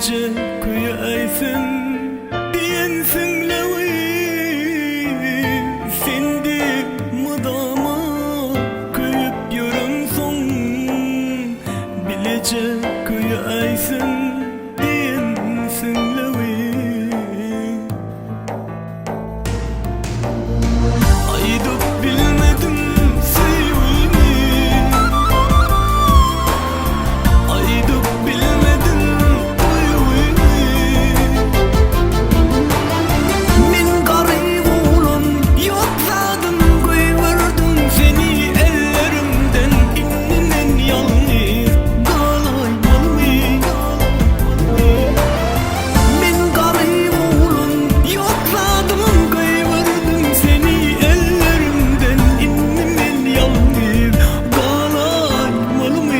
Bilece kıyaysen diyensin levi Sendi mıdama kıyıp yürüm son Bilece kıyaysen diyensin levi Aydıp bilmedim sevimi Aydıp bilmedim uyumu Min garip olan yoksadım koyvurdum seni ellerimden İnnimen yalnız kalaymalı Min garip olan yoksadım koyvurdum seni ellerimden İnnimen yalnız kalaymalı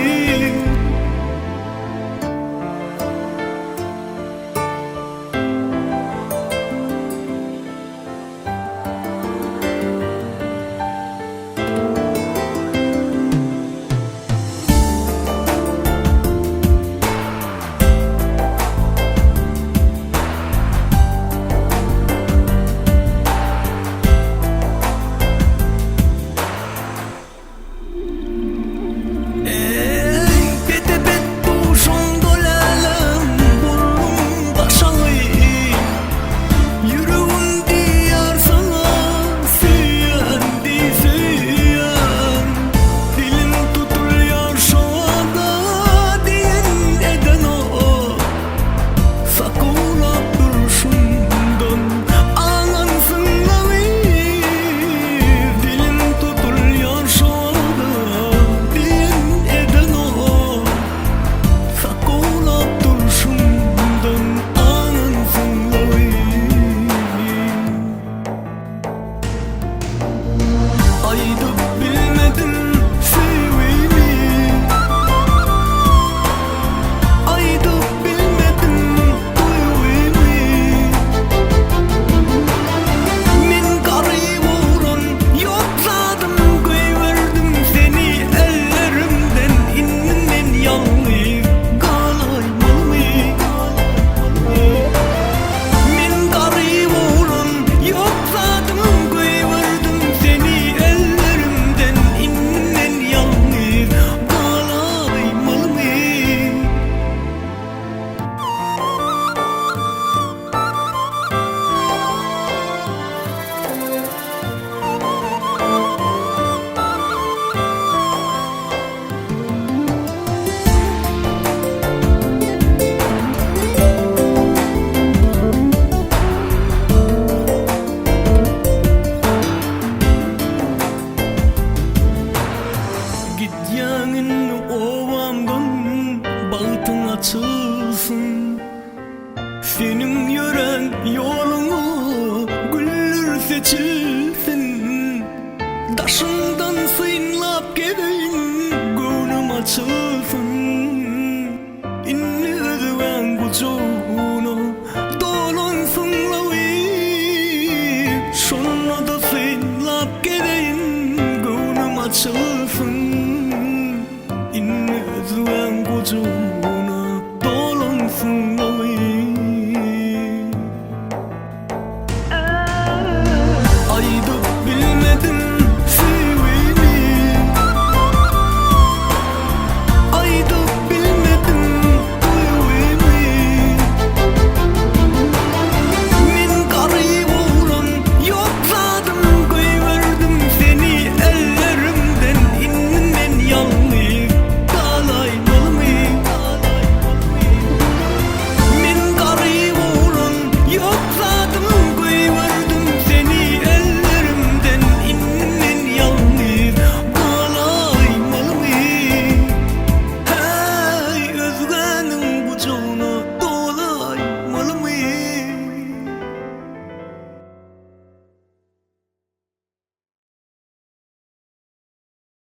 Aydıp bilmedim sevimi Aydıp bilmedim uyumu Min garip olan yoksadım koyverdim seni ellerimden İnnimen yalnız kalaymalı Min garip olan yoksadım koyverdim seni ellerimden İnnimen yalnız kalaymalı Git yanın ovamdan bağıtın açılsın Senin yören yolunu güller seçilsin Daşından sıyınlap geleyim gönlüm açılsın İnni özven kucağına dolansın lavi Şonuna da sıyınlap geleyim gönlüm açılsın İnni özven kucağına